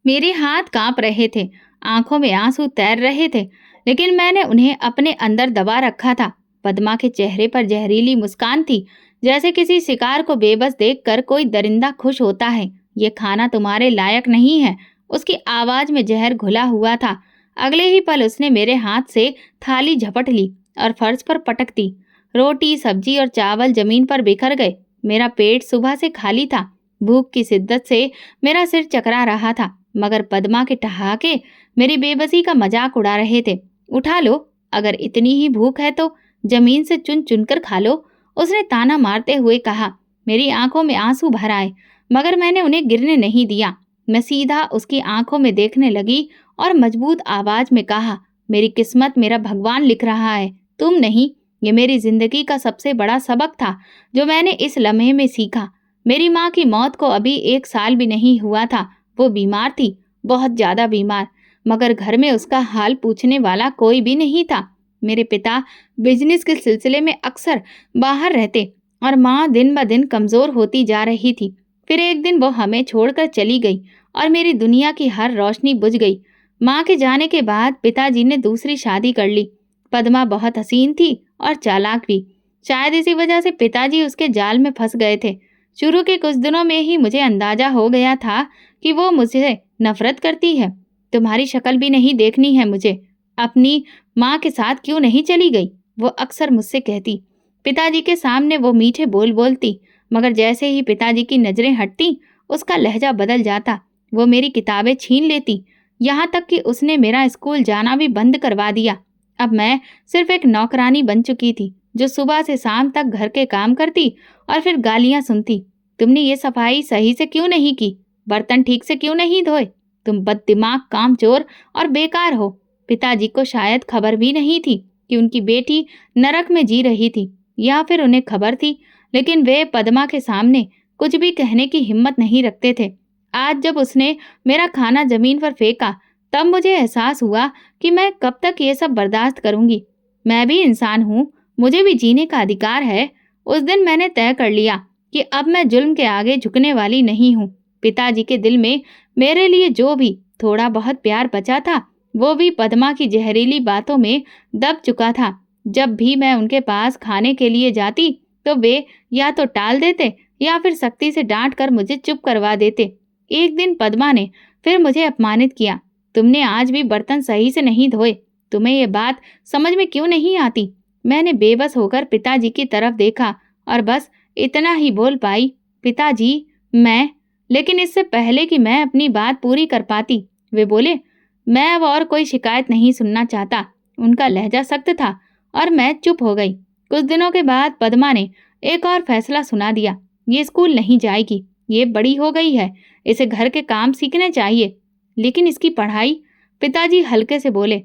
मेरे हाथ कांप रहे थे, आंखों में आंसू तैर रहे थे, लेकिन मैंने उन्हें अपने अंदर दबा रखा था। पद्मा के चेहरे पर जहरीली मुस्कान थी, जैसे किसी शिकार को बेबस देखकर कोई दरिंदा खुश होता है। ये खाना तुम्हारे लायक नहीं है। उसकी आवाज में जहर घुला हुआ था। अगले ही पल उसने मेरे हाथ से थाली झपट ली और फर्श पर पटक दी। रोटी, सब्जी और चावल जमीन पर बिखर गए। मेरा पेट सुबह से खाली था। भूख की शिद्दत से मेरा सिर चकरा रहा था, मगर पद्मा के ठहाके मेरी बेबसी का मजाक उड़ा रहे थे। उठा लो, अगर इतनी ही भूख है तो जमीन से चुन चुनकर खा लो, उसने ताना मारते हुए कहा। मेरी आंखों में आंसू भर आए, मगर मैंने उन्हें गिरने नहीं दिया। मैं सीधा उसकी आंखों में देखने लगी और मजबूत आवाज में कहा, मेरी किस्मत मेरा भगवान लिख रहा है, तुम नहीं। ये मेरी जिंदगी का सबसे बड़ा सबक था जो मैंने इस लम्हे में सीखा। मेरी माँ की मौत को अभी 1 साल भी नहीं हुआ था। वो बीमार थी, बहुत ज्यादा बीमार, मगर घर में उसका हाल पूछने वाला कोई भी नहीं था। मेरे पिता बिजनेस के सिलसिले में अक्सर बाहर रहते और माँ दिन ब दिन कमजोर होती जा रही थी। फिर एक दिन वो हमें छोड़कर चली गई और मेरी दुनिया की हर रोशनी बुझ गई। माँ के जाने के बाद पिताजी ने दूसरी शादी कर ली। पद्मा बहुत हसीन थी और चालाक भी। शायद इसी वजह से पिताजी उसके जाल में फंस गए थे। शुरू के कुछ दिनों में ही मुझे अंदाजा हो गया था कि वो मुझसे नफरत करती है। तुम्हारी शक्ल भी नहीं देखनी है मुझे। अपनी माँ के साथ क्यों नहीं चली गई, वो अक्सर मुझसे कहती। पिताजी के सामने वो मीठे बोल बोलती, मगर जैसे ही पिताजी की नजरें हटती उसका लहजा बदल जाता। वो मेरी किताबें छीन लेती, यहाँ तक कि उसने मेरा स्कूल जाना भी बंद करवा दिया। अब मैं सिर्फ एक नौकरानी बन चुकी थी जो सुबह से शाम तक घर के काम करती और फिर गालियां सुनती। तुमने ये सफाई सही से क्यों नहीं की? बर्तन ठीक से क्यों नहीं धोए? तुम बददिमाग, कामचोर और बेकार हो। पिताजी को शायद खबर भी नहीं थी कि उनकी बेटी नरक में जी रही थी, या फिर उन्हें खबर थी लेकिन वे पद्मा के सामने कुछ भी कहने की हिम्मत नहीं रखते थे। आज जब उसने मेरा खाना जमीन पर फेंका, तब मुझे एहसास हुआ कि मैं कब तक ये सब बर्दाश्त करूंगी। मैं भी इंसान हूँ, मुझे भी जीने का अधिकार है। उस दिन मैंने तय कर लिया कि अब मैं जुल्म के आगे झुकने वाली नहीं हूँ। पिताजी के दिल में मेरे लिए जो भी थोड़ा बहुत प्यार बचा था, वो भी पद्मा की जहरीली बातों में दब चुका था। जब भी मैं उनके पास खाने के लिए जाती तो वे या तो टाल देते या फिर सख्ती से डांट कर मुझे चुप करवा देते। एक दिन पद्मा ने फिर मुझे अपमानित किया। तुमने आज भी बर्तन सही से नहीं धोए, तुम्हें ये बात समझ में क्यों नहीं आती? मैंने बेबस होकर पिताजी की तरफ देखा और बस इतना ही बोल पाई, पिताजी, मैं। लेकिन इससे पहले कि मैं अपनी बात पूरी कर पाती, वे बोले, मैं अब और कोई शिकायत नहीं सुनना चाहता। उनका लहजा सख्त था और मैं चुप हो गई। कुछ दिनों के बाद पद्मा ने एक और फैसला सुना दिया। ये स्कूल नहीं जाएगी, ये बड़ी हो गई है, इसे घर के काम सीखने चाहिए। लेकिन इसकी पढ़ाई, पिताजी हल्के से बोले।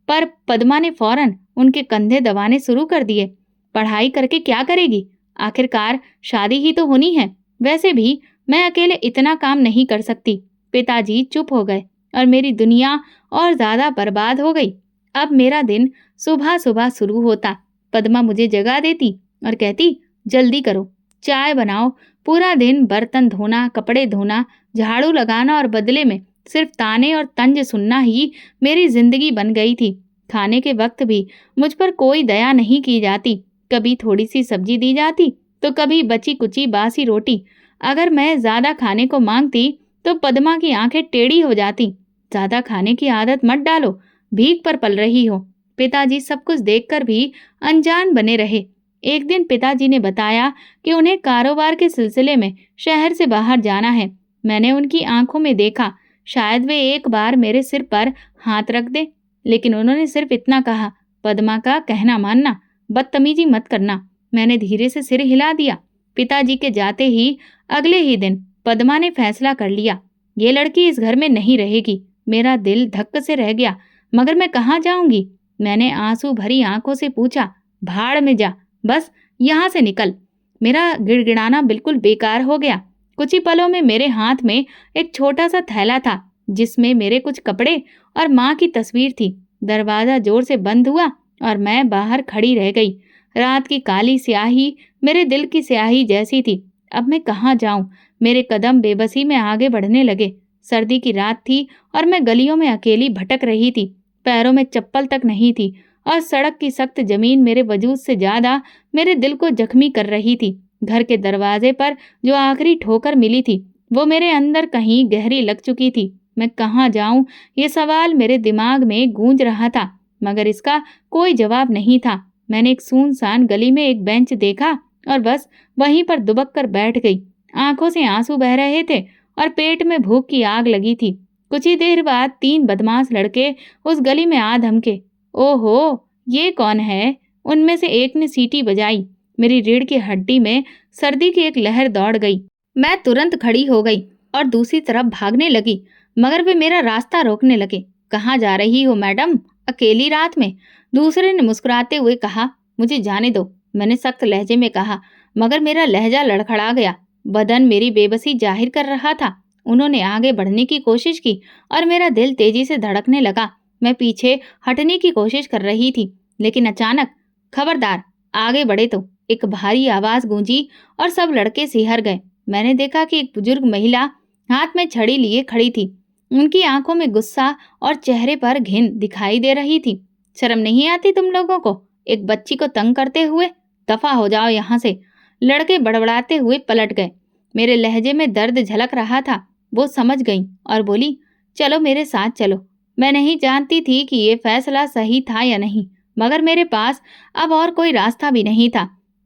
पर पद्मा ने फौरन उनके कंधे दबाने शुरू कर दिए। पढ़ाई करके क्या करेगी? आखिरकार शादी ही तो होनी है। वैसे भी मैं अकेले इतना काम नहीं कर सकती। पिताजी चुप हो गए और मेरी दुनिया और ज्यादा बर्बाद हो गई। अब मेरा दिन सुबह सुबह शुरू होता। पद्मा मुझे जगा देती और कहती, जल्दी करो, चाय बनाओ। पूरा दिन बर्तन धोना, कपड़े धोना, झाड़ू लगाना और बदले में सिर्फ ताने और तंज सुनना ही मेरी जिंदगी बन गई थी। खाने के वक्त भी मुझ पर कोई दया नहीं की जाती। कभी थोड़ी सी सब्जी दी जाती तो कभी बची कुची बासी रोटी। अगर मैं ज्यादा खाने को मांगती तो पद्मा की आंखें टेढ़ी हो जाती। ज्यादा खाने की आदत मत डालो, भीख पर पल रही हो। पिताजी सब कुछ देखकर भी अनजान बने रहे। एक दिन पिताजी ने बताया कि उन्हें कारोबार के सिलसिले में शहर से बाहर जाना है। मैंने उनकी आंखों में देखा, शायद वे एक बार मेरे सिर पर हाथ रख दे, लेकिन उन्होंने सिर्फ इतना कहा, पद्मा का कहना मानना, बदतमीजी मत करना। मैंने धीरे से सिर हिला दिया। पिताजी के जाते ही अगले ही दिन पद्मा ने फैसला कर लिया, ये लड़की इस घर में नहीं रहेगी। मेरा दिल धक्क से रह गया, मगर मैं कहाँ जाऊंगी? मैंने आंसू भरी आंखों से पूछा, भाड़ में जा, बस यहाँ से निकल। मेरा गिड़गिड़ाना बिल्कुल बेकार हो गया। कुछ ही पलों में मेरे हाथ में एक छोटा सा थैला था जिसमें मेरे कुछ कपड़े और माँ की तस्वीर थी। दरवाजा जोर से बंद हुआ और मैं बाहर खड़ी रह गई। रात की काली स्याही मेरे दिल की स्याही जैसी थी। अब मैं कहाँ जाऊं? मेरे कदम बेबसी में आगे बढ़ने लगे। सर्दी की रात थी और मैं गलियों में अकेली भटक रही थी। पैरों में चप्पल तक नहीं थी और सड़क की सख्त जमीन मेरे वजूद से ज्यादा मेरे दिल को जख्मी कर रही थी। घर के दरवाजे पर जो आखिरी ठोकर मिली थी वो मेरे अंदर कहीं गहरी लग चुकी थी। मैं कहाँ जाऊं, ये सवाल मेरे दिमाग में गूंज रहा था, मगर इसका कोई जवाब नहीं था। मैंने एक सुनसान गली में एक बेंच देखा और बस वहीं पर दुबक कर बैठ गई। आंखों से आंसू बह रहे थे और पेट में भूख की आग लगी थी। कुछ ही देर बाद 3 बदमाश लड़के उस गली में आ धमके। ओहो, ये कौन है? उनमें से एक ने सीटी बजाई। मेरी रीढ़ की हड्डी में सर्दी की एक लहर दौड़ गई। मैं तुरंत खड़ी हो गई और दूसरी तरफ भागने लगी, मगर वे मेरा रास्ता रोकने लगे। कहाँ जा रही हो मैडम, अकेली रात में? दूसरे ने मुस्कुराते हुए कहा। मुझे जाने दो, मैंने सख्त लहजे में कहा, मगर मेरा लहजा लड़खड़ा गया। बदन मेरी बेबसी जाहिर कर रहा था। उन्होंने आगे बढ़ने की कोशिश की और मेरा दिल तेजी से धड़कने लगा। मैं पीछे हटने की कोशिश कर रही थी, लेकिन अचानक, खबरदार, आगे बढ़े तो, एक भारी आवाज गूंजी और सब लड़के सिहर गए। मैंने देखा कि एक बुजुर्ग महिला हाथ में छड़ी लिए खड़ी थी। उनकी आंखों में गुस्सा और चेहरे पर घिन दिखाई दे रही थी। शर्म नहीं आती तुम लोगों को, एक बच्ची को तंग करते हुए? दफा हो जाओ यहाँ से। लड़के बड़बड़ाते हुए पलट गए। मेरे लहजे में दर्द झलक रहा था। वो समझ गई और बोली, चलो मेरे साथ चलो। मैं नहीं जानती थी कि ये फैसला सही था या नहीं, मगर मेरे पास अब और कोई रास्ता भी नहीं था।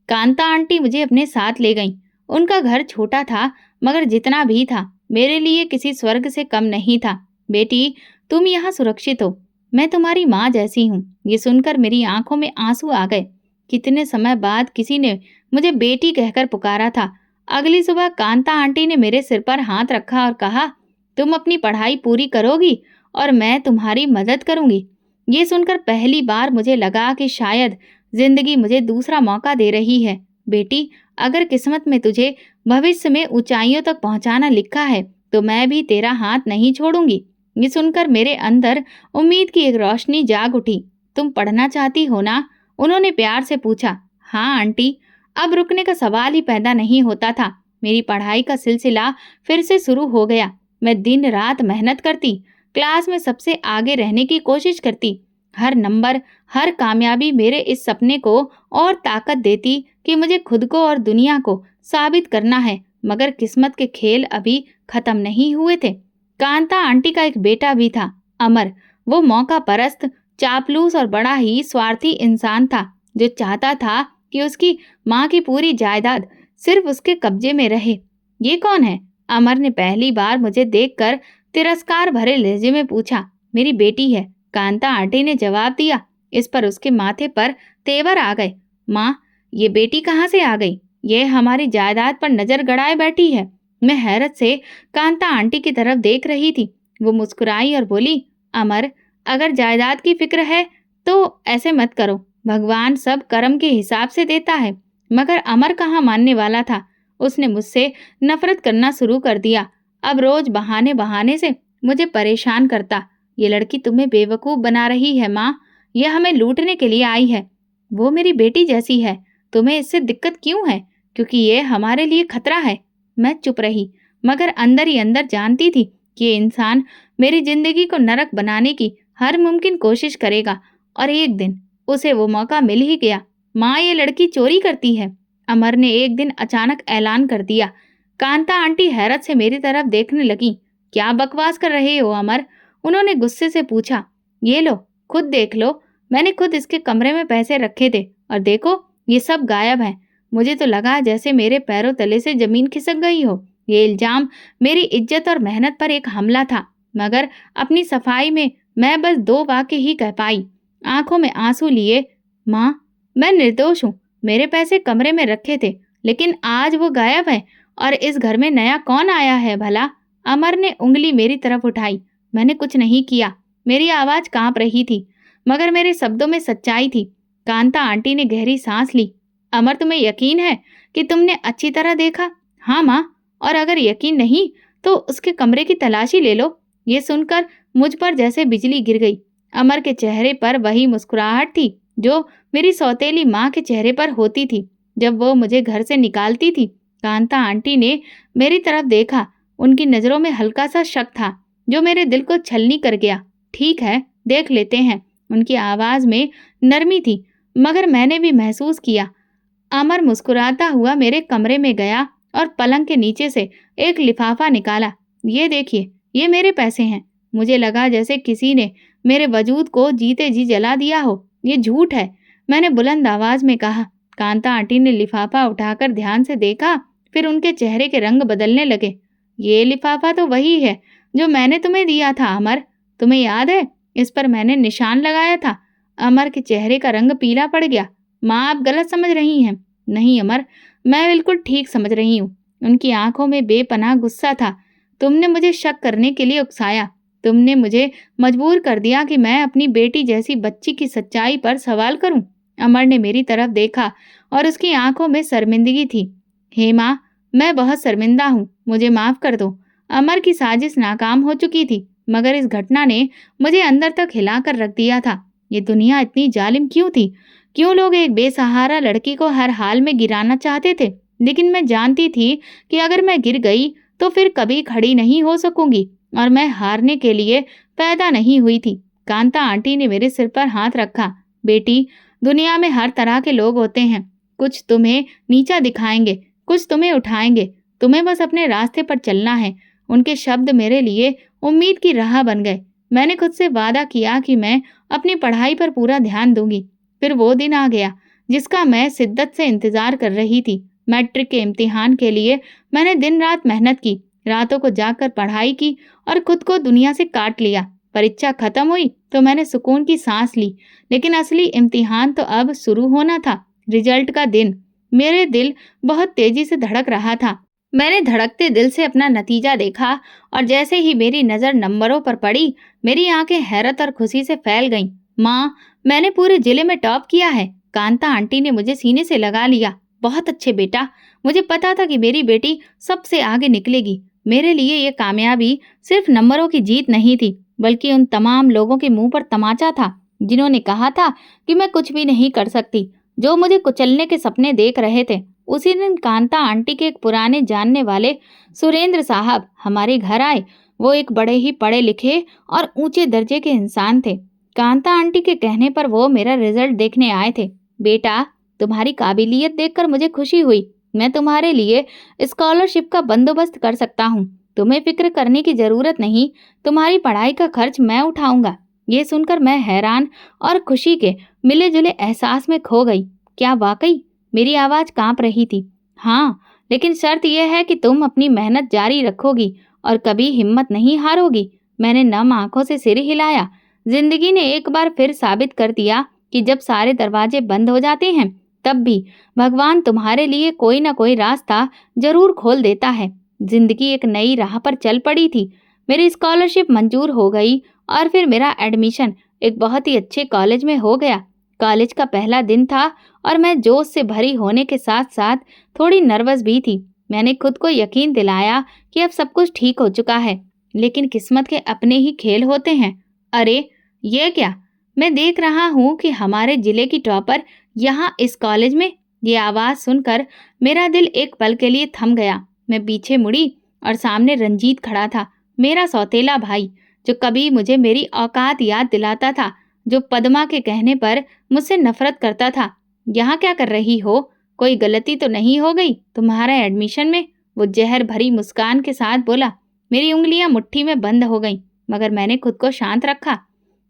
कांता आंटी मुझे अपने साथ ले गईं। उनका घर छोटा था, मगर जितना भी था मेरे लिए किसी स्वर्ग से कम नहीं था। बेटी, तुम यहाँ सुरक्षित हो। मैं तुम्हारी माँ जैसी हूँ। ये सुनकर मेरी आंखों में आंसू आ गए। कितने समय बाद किसी ने मुझे बेटी कहकर पुकारा था। अगली सुबह कांता आंटी ने मेरे सिर पर हाथ रखा और कहा, तुम अपनी पढ़ाई पूरी करोगी और मैं तुम्हारी मदद करूंगी। ये सुनकर पहली बार मुझे लगा कि शायद जिंदगी मुझे दूसरा मौका दे रही है। बेटी, अगर किस्मत में तुझे भविष्य में ऊंचाइयों तक पहुंचाना लिखा है तो मैं भी तेरा हाथ नहीं छोड़ूंगी। ये सुनकर मेरे अंदर उम्मीद की एक रोशनी जाग उठी। तुम पढ़ना चाहती हो ना? उन्होंने प्यार से पूछा। हाँ आंटी। अब रुकने का सवाल ही पैदा नहीं होता था। मेरी पढ़ाई का सिलसिला फिर से शुरू हो गया। मैं दिन रात मेहनत करती, क्लास में सबसे आगे रहने की कोशिश करती। हर नंबर, हर कामयाबी मेरे इस सपने को और ताकत देती कि मुझे खुद को और दुनिया को साबित करना है। मगर किस्मत के खेल अभी खत्म नहीं हुए थे। कांता आंटी का एक बेटा भी था, अमर। वो मौका परस्त, चापलूस और बड़ा ही स्वार्थी इंसान था, जो चाहता था कि उसकी माँ की पूरी जायदाद सिर्फ उसके कब्जे में रहे। ये कौन है? अमर ने पहली बार मुझे देखकर तिरस्कार भरे लहजे में पूछा। मेरी बेटी है, कांता आंटी ने जवाब दिया। इस पर उसके माथे पर तेवर आ गए। माँ, ये बेटी कहाँ से आ गई? ये हमारी जायदाद पर नजर गड़ाए बैठी है। मैं हैरत से कांता आंटी की तरफ देख रही थी। वो मुस्कुराई और बोली, अमर, अगर जायदाद की फिक्र है तो ऐसे मत करो। भगवान सब कर्म के हिसाब से देता है। मगर अमर कहाँ मानने वाला था। उसने मुझसे नफरत करना शुरू कर दिया। अब रोज बहाने बहाने से मुझे परेशान करता। ये लड़की तुम्हें बेवकूफ बना रही है माँ। यह हमें लूटने के लिए आई है। वो मेरी बेटी जैसी है। तुम्हें इससे दिक्कत क्यों है? क्योंकि ये हमारे लिए खतरा है। मैं चुप रही, मगर अंदर ही अंदर जानती थी कि ये इंसान मेरी जिंदगी को नरक बनाने की हर मुमकिन कोशिश करेगा और एक दिन उसे वो मौका मिल ही गया। माँ, ये लड़की चोरी करती है, अमर ने एक दिन अचानक ऐलान कर दिया। कांता आंटी हैरत से मेरी तरफ देखने लगी। क्या बकवास कर रहे हो अमर? उन्होंने गुस्से से पूछा। ये लो, खुद देख लो। मैंने खुद इसके कमरे में पैसे रखे थे और देखो, ये सब गायब है। मुझे तो लगा जैसे मेरे पैरों तले से जमीन खिसक गई हो। ये इल्जाम मेरी इज्जत और मेहनत पर एक हमला था, मगर अपनी सफाई में मैं बस 2 वाक्य ही कह पाई, आंखों में आंसू लिए। माँ, मैं निर्दोष हूँ। मेरे पैसे कमरे में रखे थे, लेकिन आज वो गायब है। और इस घर में नया कौन आया है भला? अमर ने उंगली मेरी तरफ उठाई। मैंने कुछ नहीं किया। मेरी आवाज कांप रही थी, मगर मेरे शब्दों में सच्चाई थी। कांता आंटी ने गहरी सांस ली। अमर, तुम्हें यकीन है कि तुमने अच्छी तरह देखा? हाँ माँ, और अगर यकीन नहीं तो उसके कमरे की तलाशी ले लो। ये सुनकर मुझ पर जैसे बिजली गिर गई। अमर के चेहरे पर वही मुस्कुराहट थी जो मेरी सौतेली माँ के चेहरे पर होती थी जब वो मुझे घर से निकालती थी। कांता आंटी ने मेरी तरफ देखा उनकी नज़रों में हल्का सा शक था जो मेरे दिल को छलनी कर गया। ठीक है, देख लेते हैं। उनकी आवाज़ में नरमी थी, मगर मैंने भी महसूस किया। अमर मुस्कुराता हुआ मेरे कमरे में गया और पलंग के नीचे से एक लिफाफा निकाला। ये देखिए, ये मेरे पैसे हैं। मुझे लगा जैसे किसी ने मेरे वजूद को जीते जी जला दिया हो। ये झूठ है, मैंने बुलंद आवाज में कहा। कांता आंटी ने लिफाफा उठाकर ध्यान से देखा, फिर उनके चेहरे के रंग बदलने लगे। ये लिफाफा तो वही है जो मैंने तुम्हें दिया था अमर, तुम्हें याद है? इस पर मैंने निशान लगाया था। अमर के चेहरे का रंग पीला पड़ गया। माँ, आप गलत समझ रही हैं। नहीं अमर, मैं बिल्कुल ठीक समझ रही हूँ। उनकी आंखों में बेपनाह गुस्सा था। तुमने मुझे शक करने के लिए उकसाया। तुमने मुझे मजबूर कर दिया कि मैं अपनी बेटी जैसी बच्ची की सच्चाई पर सवाल करूं। अमर ने मेरी तरफ देखा और उसकी आंखों में शर्मिंदगी थी। हेमा, मैं बहुत शर्मिंदा हूँ, मुझे माफ कर दो। अमर की साजिश नाकाम हो चुकी थी, मगर इस घटना ने मुझे अंदर तक हिलाकर रख दिया था। ये दुनिया इतनी जालिम क्यों थी? क्यों लोग एक बेसहारा लड़की को हर हाल में गिराना चाहते थे? लेकिन मैं जानती थी कि अगर मैं गिर गई तो फिर कभी खड़ी नहीं हो सकूंगी, और मैं हारने के लिए पैदा नहीं हुई थी। कांता आंटी ने मेरे सिर पर हाथ रखा। बेटी, दुनिया में हर तरह के लोग होते हैं। कुछ तुम्हें नीचा दिखाएंगे, कुछ तुम्हें उठाएंगे। तुम्हें बस अपने रास्ते पर चलना है। उनके शब्द मेरे लिए उम्मीद की राह बन गए। मैंने खुद से वादा किया कि मैं अपनी पढ़ाई पर पूरा ध्यान दूंगी। फिर वो दिन आ गया जिसका मैं शिद्दत से इंतजार कर रही थी। मैट्रिक के इम्तिहान के लिए मैंने दिन रात मेहनत की, रातों को जाकर पढ़ाई की और खुद को दुनिया से काट लिया। परीक्षा खत्म हुई तो मैंने सुकून की सांस ली, लेकिन असली इम्तिहान तो अब शुरू होना था। रिजल्ट का दिन। मेरे दिल बहुत तेजी से धड़क रहा था। मैंने धड़कते दिल से अपना नतीजा देखा और जैसे ही मेरी नज़र नंबरों पर पड़ी, मेरी आंखें हैरत और खुशी से फैल गईं। माँ, मैंने पूरे जिले में टॉप किया है। कांता आंटी ने मुझे सीने से लगा लिया। बहुत अच्छे बेटा, मुझे पता था कि मेरी बेटी सबसे आगे निकलेगी। मेरे लिए ये कामयाबी सिर्फ नंबरों की जीत नहीं थी, बल्कि उन तमाम लोगों के मुंह पर तमाचा था जिन्होंने कहा था कि मैं कुछ भी नहीं कर सकती, जो मुझे कुचलने के सपने देख रहे थे। उसी दिन कांता आंटी के एक पुराने जानने वाले सुरेंद्र साहब हमारे घर आए। वो एक बड़े ही पढ़े लिखे और ऊंचे दर्जे के इंसान थे। कांता आंटी के कहने पर वो मेरा रिजल्ट देखने आए थे। बेटा, तुम्हारी काबिलियत देखकर मुझे खुशी हुई। मैं तुम्हारे लिए स्कॉलरशिप का बंदोबस्त कर सकता हूँ। तुम्हें फिक्र करने की जरूरत नहीं, तुम्हारी पढ़ाई का खर्च मैं उठाऊंगा। ये सुनकर मैं हैरान और खुशी के मिले जुले एहसास में खो गई। क्या वाकई? मेरी आवाज कांप रही थी। हाँ, लेकिन शर्त यह है कि तुम अपनी मेहनत जारी रखोगी और कभी हिम्मत नहीं हारोगी। मैंने नम आंखों से सिर हिलाया। जिंदगी ने एक बार फिर साबित कर दिया कि जब सारे दरवाजे बंद हो जाते हैं, तब भी भगवान तुम्हारे लिए कोई ना कोई रास्ता जरूर खोल देता है। जिंदगी एक नई राह पर चल पड़ी थी। मेरी स्कॉलरशिप मंजूर हो गई और फिर मेरा एडमिशन एक बहुत ही अच्छे कॉलेज में हो गया। कॉलेज का पहला दिन था और मैं जोश से भरी होने के साथ साथ थोड़ी नर्वस भी थी। मैंने खुद को यकीन दिलाया कि अब सब कुछ ठीक हो चुका है, लेकिन किस्मत के अपने ही खेल होते हैं। अरे, ये क्या? मैं देख रहा हूँ कि हमारे जिले की टॉपर यहाँ इस कॉलेज में। ये आवाज़ सुनकर मेरा दिल एक पल के लिए थम गया। मैं पीछे मुड़ी और सामने रंजीत खड़ा था, मेरा सौतेला भाई, जो कभी मुझे मेरी औकात याद दिलाता था, जो पद्मा के कहने पर मुझसे नफरत करता था। यहाँ क्या कर रही हो? कोई गलती तो नहीं हो गई तुम्हारा एडमिशन में? वो जहर भरी मुस्कान के साथ बोला। मेरी उंगलियां मुट्ठी में बंद हो गईं, मगर मैंने खुद को शांत रखा।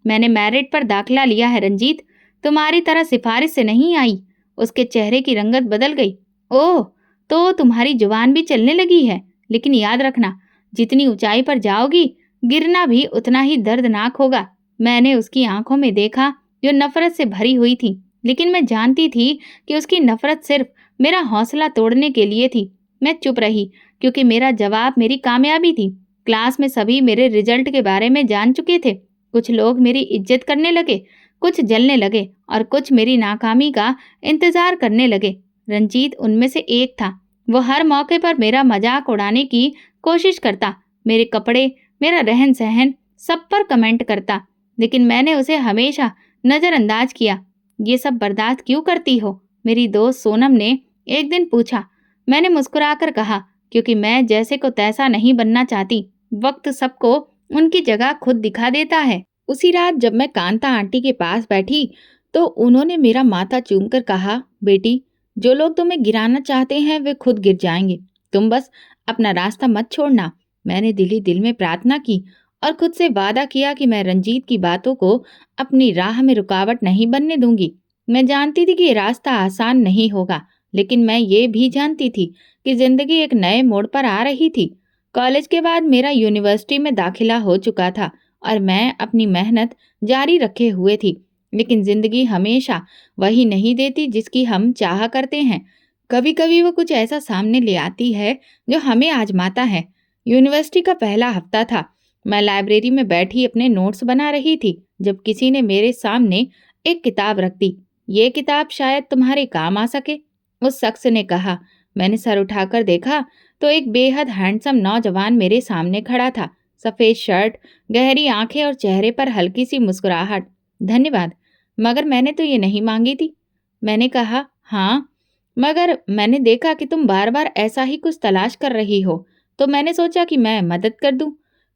मैंने मेरिट पर दाखिला लिया है रंजीत, तुम्हारी तरह सिफारिश से नहीं आई। उसके चेहरे की रंगत बदल गई। ओह, तो तुम्हारी जुबान भी चलने लगी है। लेकिन याद रखना, जितनी ऊंचाई पर जाओगी, गिरना भी उतना ही दर्दनाक होगा। मैंने उसकी आंखों में देखा जो नफरत से भरी हुई थी, लेकिन मैं जानती थी कि उसकी नफरत सिर्फ मेरा हौसला तोड़ने के लिए थी। मैं चुप रही क्योंकि मेरा जवाब मेरी कामयाबी थी। क्लास में सभी मेरे रिजल्ट के बारे में जान चुके थे। कुछ लोग मेरी इज्जत करने लगे, कुछ जलने लगे और कुछ मेरी नाकामी का इंतजार करने लगे। रंजीत उनमें से एक था। वो हर मौके पर मेरा मजाक उड़ाने की कोशिश करता, मेरे कपड़े, मेरा रहन सहन, सब पर कमेंट करता, लेकिन मैंने उसे हमेशा नज़रअंदाज किया। ये सब बर्दाश्त क्यों करती हो? मेरी दोस्त सोनम ने एक दिन पूछा। मैंने मुस्कुराकर कहा, क्योंकि मैं जैसे को तैसा नहीं बनना चाहती। वक्त सबको उनकी जगह खुद दिखा देता है। उसी रात जब मैं कांता आंटी के पास बैठी तो उन्होंने मेरा माथा चूमकर कहा, बेटी, जो लोग तुम्हें गिराना चाहते हैं वे खुद गिर जाएंगे। तुम बस अपना रास्ता मत छोड़ना। मैंने दिल ही दिल में प्रार्थना की और खुद से वादा किया कि मैं रंजीत की बातों को अपनी राह में रुकावट नहीं बनने दूंगी। मैं जानती थी कि ये रास्ता आसान नहीं होगा, लेकिन मैं ये भी जानती थी कि जिंदगी एक नए मोड़ पर आ रही थी। कॉलेज के बाद मेरा यूनिवर्सिटी में दाखिला हो चुका था और मैं अपनी मेहनत जारी रखे हुए थी। लेकिन जिंदगी हमेशा वही नहीं देती जिसकी हम चाह करते हैं। कभी कभी वो कुछ ऐसा सामने ले आती है जो हमें आजमाता है। यूनिवर्सिटी का पहला हफ्ता था। मैं लाइब्रेरी में बैठी अपने नोट्स बना रही थी जब किसी ने मेरे सामने एक किताब रख दी। ये किताब शायद तुम्हारे काम आ सके, उस शख्स ने कहा। मैंने सर उठाकर देखा तो एक बेहद हैंडसम नौजवान मेरे सामने खड़ा था। सफेद शर्ट, गहरी आंखें और चेहरे पर हल्की सी मुस्कुराहट। धन्यवाद, मगर मैंने तो ये नहीं मांगी थी। मैंने कहा, हाँ, मगर मैंने देखा कि तुम बार बार ऐसा ही कुछ तलाश कर रही हो, तो मैंने सोचा कि मैं मदद कर दूं।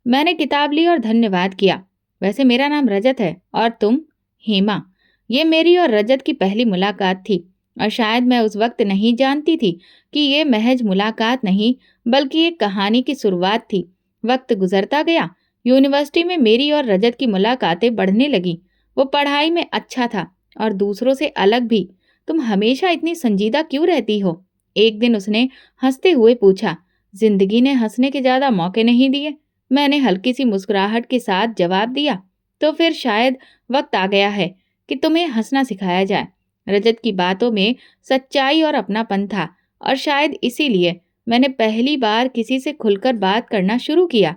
मैंने किताब ली और धन्यवाद किया। वैसे मेरा नाम रजत है और तुम? हेमा। ये मेरी और रजत की पहली मुलाकात थी और शायद मैं उस वक्त नहीं जानती थी कि ये महज मुलाकात नहीं बल्कि एक कहानी की शुरुआत थी। वक्त गुजरता गया। यूनिवर्सिटी में मेरी और रजत की मुलाकातें बढ़ने लगी। वो पढ़ाई में अच्छा था और दूसरों से अलग भी। तुम हमेशा इतनी संजीदा क्यों रहती हो? एक दिन उसने हंसते हुए पूछा। जिंदगी ने हंसने के ज्यादा मौके नहीं दिए, मैंने हल्की सी मुस्कुराहट के साथ जवाब दिया। तो फिर शायद वक्त आ गया है कि तुम्हें हंसना सिखाया जाए। रजत की बातों में सच्चाई और अपनापन था और शायद इसीलिए मैंने पहली बार किसी से खुलकर बात करना शुरू किया।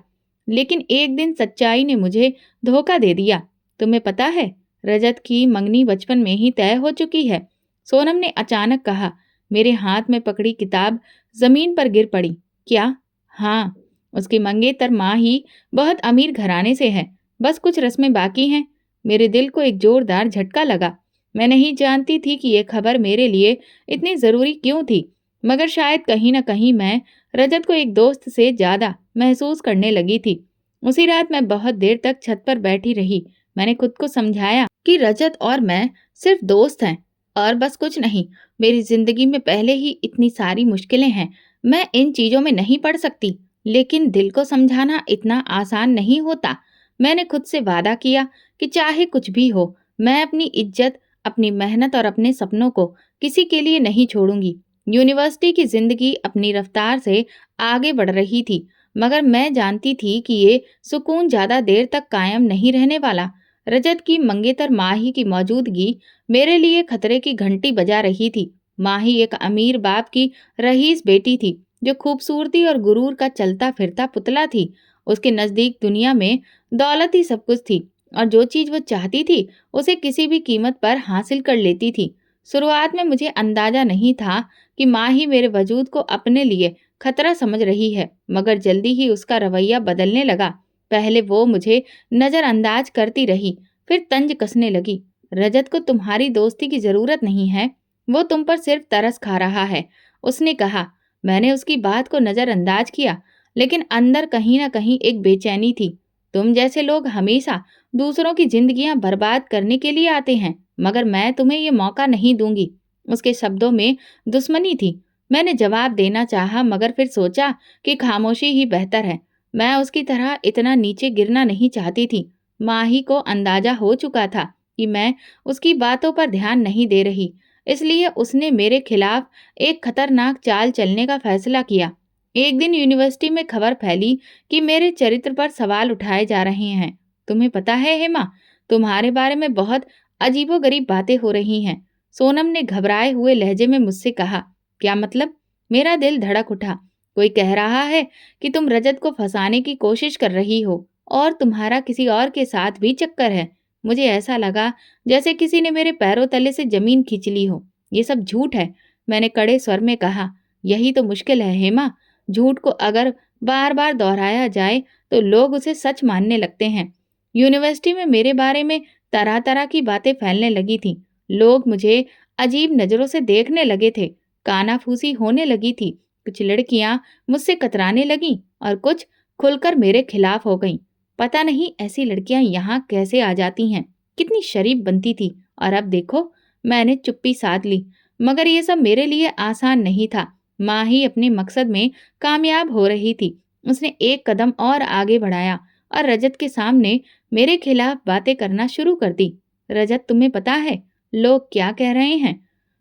लेकिन एक दिन सच्चाई ने मुझे धोखा दे दिया। तुम्हें पता है, रजत की मंगनी बचपन में ही तय हो चुकी है, सोनम ने अचानक कहा। मेरे हाथ में पकड़ी किताब जमीन पर गिर पड़ी। क्या? हाँ, उसकी मंगेतर माँ ही बहुत अमीर घराने से है, बस कुछ रस्में बाकी हैं। मेरे दिल को एक जोरदार झटका लगा। मैं नहीं जानती थी कि यह खबर मेरे लिए इतनी जरूरी क्यों थी, मगर शायद कहीं न कहीं मैं रजत को एक दोस्त से ज्यादा महसूस करने लगी थी। उसी रात मैं बहुत देर तक छत पर बैठी रही। मैंने खुद को समझाया कि रजत और मैं सिर्फ दोस्त हैं और बस कुछ नहीं। मेरी जिंदगी में पहले ही इतनी सारी मुश्किलें हैं, मैं इन चीजों में नहीं पड़ सकती। लेकिन दिल को समझाना इतना आसान नहीं होता। मैंने खुद से वादा किया कि चाहे कुछ भी हो, मैं अपनी इज्जत, अपनी मेहनत और अपने सपनों को किसी के लिए नहीं छोड़ूंगी। यूनिवर्सिटी की जिंदगी अपनी रफ्तार से आगे बढ़ रही थी, मगर मैं जानती थी कि ये सुकून ज्यादा देर तक कायम नहीं रहने वाला। रजत की मंगेतर माही की मौजूदगी मेरे लिए खतरे की घंटी बजा रही थी। माही एक अमीर बाप की रईस बेटी थी जो खूबसूरती और गुरूर का चलता फिरता पुतला थी। उसके नजदीक दुनिया में दौलत ही सब कुछ थी और जो चीज वो चाहती थी उसे किसी भी कीमत पर हासिल कर लेती थी। शुरुआत में मुझे अंदाजा नहीं था कि माँ ही मेरे वजूद को अपने लिए खतरा समझ रही है, मगर जल्दी ही उसका रवैया बदलने लगा। पहले वो मुझे नजरअंदाज करती रही, फिर तंज कसने लगी। रजत को तुम्हारी दोस्ती की जरूरत नहीं है, वो तुम पर सिर्फ तरस खा रहा है, उसने कहा। मैंने उसकी बात को नजरअंदाज किया, लेकिन अंदर कहीं ना कहीं एक बेचैनी थी। तुम जैसे लोग हमेशा दूसरों की जिंदगियां बर्बाद करने के लिए आते हैं, मगर मैं तुम्हें ये मौका नहीं दूंगी। उसके शब्दों में दुश्मनी थी। मैंने जवाब देना चाहा, मगर फिर सोचा कि खामोशी ही बेहतर है। मैं उसकी तरह इतना नीचे गिरना नहीं चाहती थी। माही को अंदाजा हो चुका था कि मैं उसकी बातों पर ध्यान नहीं दे रही, इसलिए उसने मेरे खिलाफ एक खतरनाक चाल चलने का फैसला किया। एक दिन यूनिवर्सिटी में खबर फैली कि मेरे चरित्र पर सवाल उठाए जा रहे हैं। तुम्हें पता है हेमा, तुम्हारे बारे में बहुत अजीबोगरीब बातें हो रही हैं, सोनम ने घबराए हुए लहजे में मुझसे कहा। क्या मतलब? मेरा दिल धड़क उठा। कोई कह रहा है कि तुम रजत को फंसाने की कोशिश कर रही हो और तुम्हारा किसी और के साथ भी चक्कर है। मुझे ऐसा लगा जैसे किसी ने मेरे पैरों तले से जमीन खींच ली हो। ये सब झूठ है, मैंने कड़े स्वर में कहा। यही तो मुश्किल है हेमा, झूठ को अगर बार बार दोहराया जाए तो लोग उसे सच मानने लगते हैं। यूनिवर्सिटी में मेरे बारे में तरह तरह की बातें फैलने लगी थी। लोग मुझे अजीब नजरों से देखने लगे थे, कानाफूसी होने लगी थी। कुछ लड़कियां मुझसे कतराने लगीं और कुछ खुलकर मेरे खिलाफ हो गईं। पता नहीं ऐसी लड़कियां यहाँ कैसे आ जाती हैं। कितनी शरीफ बनती थी, और अब देखो। मैंने चुप्पी साध ली। मगर ये सब मेरे लिए आसान नहीं था। माँ ही अपने मकसद में कामयाब हो रही थी। उसने एक कदम और आगे बढ़ाया और रजत के सामने मेरे खिलाफ बातें करना शुरू कर दी। रजत, तुम्हें पता है लोग क्या कह रहे हैं?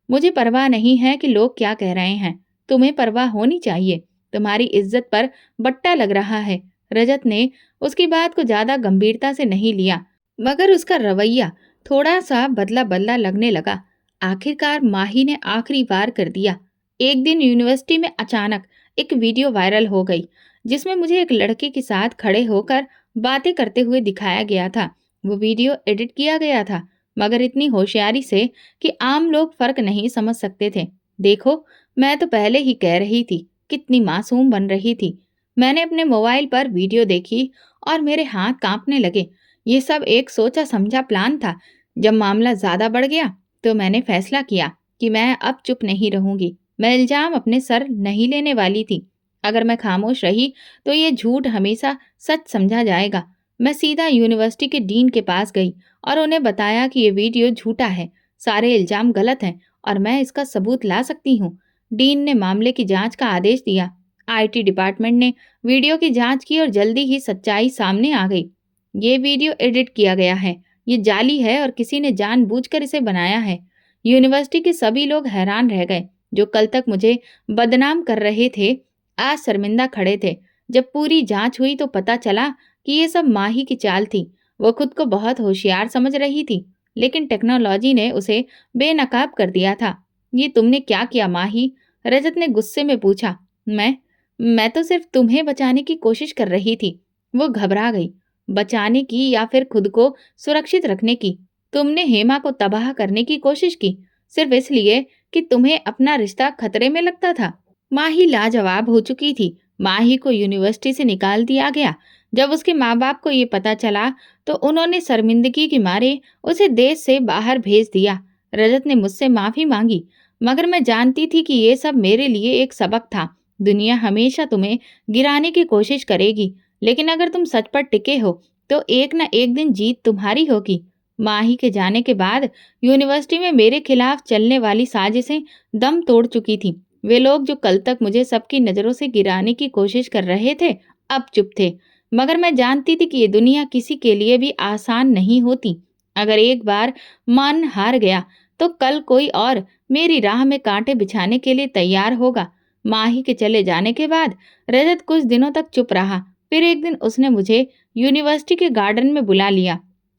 मुझे परवाह नहीं है कि लोग क्या कह रहे हैं। तुम्हें परवाह होनी चाहिए। तुम्हारी इज्जत पर बट्टा लग रहा है। रजत ने उसकी बात को ज्यादा गंभीरता से नहीं लिया, मगर उसका रवैया थोड़ा सा बदला बदला लगने लगा। आखिरकार माही ने आखिरी वार कर दिया। एक दिन यूनिवर्सिटी में अचानक एक वीडियो वायरल हो गई, जिसमें मुझे एक लड़के के साथ खड़े होकर बातें करते हुए दिखाया गया था। वो वीडियो एडिट किया गया था, मगर इतनी होशियारी से कि आम लोग फर्क नहीं समझ सकते थे। देखो, मैं तो पहले ही कह रही थी, कितनी मासूम बन रही थी। मैंने अपने मोबाइल पर वीडियो देखी और मेरे हाथ कांपने लगे। ये सब एक सोचा समझा प्लान था। जब मामला ज्यादा बढ़ गया तो मैंने फैसला किया कि मैं अब चुप नहीं रहूंगी। मैं इल्जाम अपने सर नहीं लेने वाली थी। अगर मैं खामोश रही तो ये झूठ हमेशा सच समझा जाएगा। मैं सीधा यूनिवर्सिटी के डीन के पास गई और उन्हें बताया कि ये वीडियो झूठा है, सारे इल्जाम गलत हैं और मैं इसका सबूत ला सकती हूँ। डीन ने मामले की जांच का आदेश दिया। आईटी डिपार्टमेंट ने वीडियो की जांच की और जल्दी ही सच्चाई सामने आ गई। ये वीडियो एडिट किया गया है, ये जाली है और किसी ने जानबूझकर इसे बनाया है। यूनिवर्सिटी के सभी लोग हैरान रह गए। जो कल तक मुझे बदनाम कर रहे थे, आज शर्मिंदा खड़े थे। जब पूरी जांच हुई तो पता चला कि ये सब माही की चाल थी। वो खुद को बहुत होशियार समझ रही थी, लेकिन टेक्नोलॉजी ने उसे बेनकाब कर दिया था। ये तुमने क्या किया माही? रजत ने गुस्से में पूछा। मैं तो सिर्फ तुम्हें बचाने की कोशिश कर रही थी। वो घबरा गई। बचाने की या फिर खुद को सुरक्षित रखने की? तुमने हेमा को तबाह करने की कोशिश की, सिर्फ इसलिए कि तुम्हें अपना रिश्ता खतरे में लगता था। माही लाजवाब हो चुकी थी। माही को यूनिवर्सिटी से निकाल दिया गया। जब उसके माँ बाप को ये पता चला तो उन्होंने शर्मिंदगी के मारे उसे देश से बाहर भेज दिया। रजत ने मुझसे माफी मांगी, मगर मैं जानती थी कि ये सब मेरे लिए एक सबक था। दुनिया हमेशा तुम्हें गिराने की कोशिश करेगी, लेकिन अगर तुम सच पर टिके हो तो एक न एक दिन जीत तुम्हारी होगी। माही के जाने के बाद यूनिवर्सिटी में मेरे खिलाफ चलने वाली साजिशें दम तोड़ चुकी थी। वे लोग जो कल तक मुझे सबकी नजरों से गिराने की कोशिश कर रहे थे, अब चुप थे। मगर मैं जानती थी कि ये दुनिया किसी के लिए भी आसान नहीं होती। अगर एक बार मन हार गया तो कल कोई और मेरी राह में कांटे बिछाने के लिए तैयार होगा। माही के चले जाने के बाद रजत कुछ दिनों तक चुप रहा। फिर एक दिन उसने मुझे यूनिवर्सिटी के गार्डन में बुला लिया।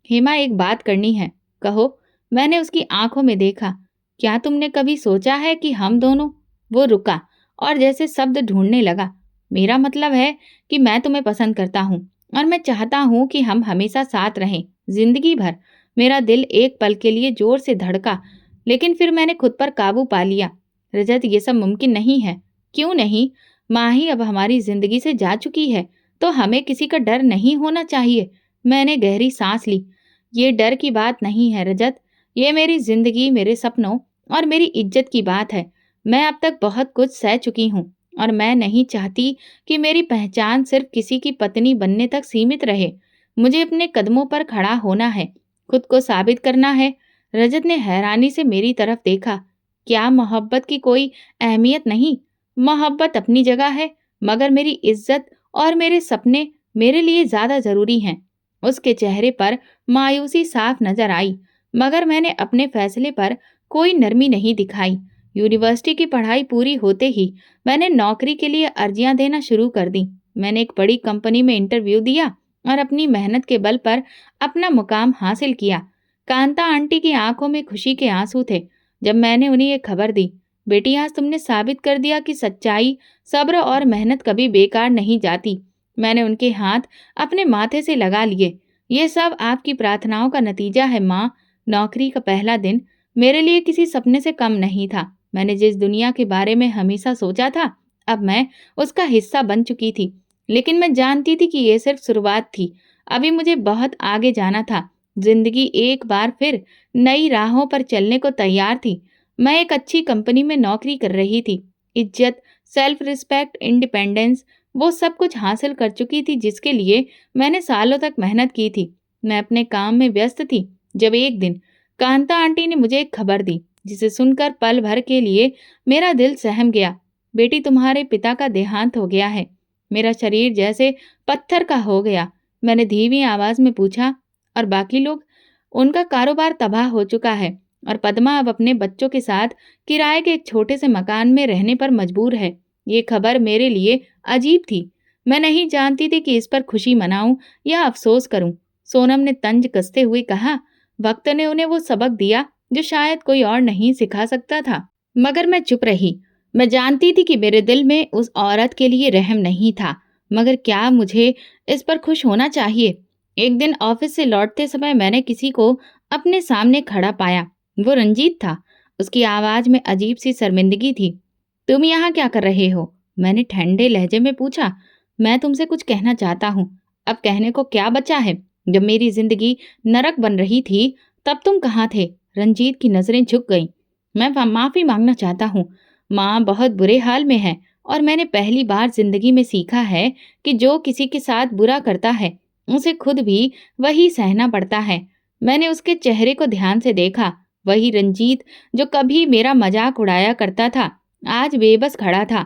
हेमा, एक बात करनी है। कहो। मैंने उसकी आंखों में देखा। क्या तुमने कभी सोचा है कि हम दोनों? वो रुका और जैसे शब्द ढूंढने लगा। मेरा मतलब है कि मैं तुम्हें पसंद करता हूँ और मैं चाहता हूँ कि हम हमेशा साथ रहें, जिंदगी भर। मेरा दिल एक पल के लिए जोर से धड़का, लेकिन फिर मैंने खुद पर काबू पा लिया। रजत, ये सब मुमकिन नहीं है। क्यों नहीं? माही अब हमारी जिंदगी से जा चुकी है, तो हमें किसी का डर नहीं होना चाहिए। मैंने गहरी सांस ली। ये डर की बात नहीं है रजत, ये मेरी जिंदगी, मेरे सपनों और मेरी इज्जत की बात है। मैं अब तक बहुत कुछ सह चुकी हूँ और मैं नहीं चाहती कि मेरी पहचान सिर्फ किसी की पत्नी बनने तक सीमित रहे। मुझे अपने कदमों पर खड़ा होना है, खुद को साबित करना है। रजत ने हैरानी से मेरी तरफ देखा। क्या मोहब्बत की कोई अहमियत नहीं? मोहब्बत अपनी जगह है, मगर मेरी इज्जत और मेरे सपने मेरे लिए ज्यादा जरूरी हैं। उसके चेहरे पर मायूसी साफ नजर आई, मगर मैंने अपने फैसले पर कोई नरमी नहीं दिखाई। यूनिवर्सिटी की पढ़ाई पूरी होते ही मैंने नौकरी के लिए अर्जियां देना शुरू कर दी। मैंने एक बड़ी कंपनी में इंटरव्यू दिया और अपनी मेहनत के बल पर अपना मुकाम हासिल किया। कांता आंटी की आंखों में खुशी के आंसू थे जब मैंने उन्हें ये खबर दी। बेटी, आज तुमने साबित कर दिया कि सच्चाई, सब्र और मेहनत कभी बेकार नहीं जाती। मैंने उनके हाथ अपने माथे से लगा लिए। ये सब आपकी प्रार्थनाओं का नतीजा है माँ। नौकरी का पहला दिन मेरे लिए किसी सपने से कम नहीं था। मैंने जिस दुनिया के बारे में हमेशा सोचा था, अब मैं उसका हिस्सा बन चुकी थी। लेकिन मैं जानती थी कि ये सिर्फ शुरुआत थी। अभी मुझे बहुत आगे जाना था। जिंदगी एक बार फिर नई राहों पर चलने को तैयार थी। मैं एक अच्छी कंपनी में नौकरी कर रही थी। इज्जत, सेल्फ रिस्पेक्ट, इंडिपेंडेंस, वो सब कुछ हासिल कर चुकी थी जिसके लिए मैंने सालों तक मेहनत की थी। मैं अपने काम में व्यस्त थी जब एक दिन कांता आंटी ने मुझे एक खबर दी जिसे सुनकर पल भर के लिए मेरा दिल सहम गया। बेटी, तुम्हारे पिता का देहांत हो गया है। मेरा शरीर जैसे पत्थर का हो गया। मैंने धीमी आवाज में पूछा, और बाकी लोग? उनका कारोबार तबाह हो चुका है और पद्मा अब अपने बच्चों के साथ किराए के एक छोटे से मकान में रहने पर मजबूर है। ये खबर मेरे लिए अजीब थी। मैं नहीं जानती थी कि इस पर खुशी मनाऊं या अफसोस करूं। सोनम ने तंज कसते हुए कहा, वक्त ने उन्हें वो सबक दिया जो शायद कोई और नहीं सिखा सकता था। मगर मैं चुप रही। मैं जानती थी कि मेरे दिल में उस औरत के लिए रहम नहीं था, मगर क्या मुझे इस पर खुश होना चाहिए? एक दिन ऑफिस से लौटते समय मैंने किसी को अपने सामने खड़ा पाया। वो रंजीत था। उसकी आवाज में अजीब सी शर्मिंदगी थी। तुम यहाँ क्या कर रहे हो? मैंने ठंडे लहजे में पूछा। मैं तुमसे कुछ कहना चाहता हूँ। अब कहने को क्या बचा है? जब मेरी जिंदगी नरक बन रही थी तब तुम कहाँ थे? रंजीत की नजरें झुक गईं। मैं माफी मांगना चाहता हूँ। माँ बहुत बुरे हाल में है और मैंने पहली बार जिंदगी में सीखा है कि जो किसी के साथ बुरा करता है उसे खुद भी वही सहना पड़ता है। मैंने उसके चेहरे को ध्यान से देखा। वही रंजीत जो कभी मेरा मजाक उड़ाया करता था आज बेबस खड़ा था।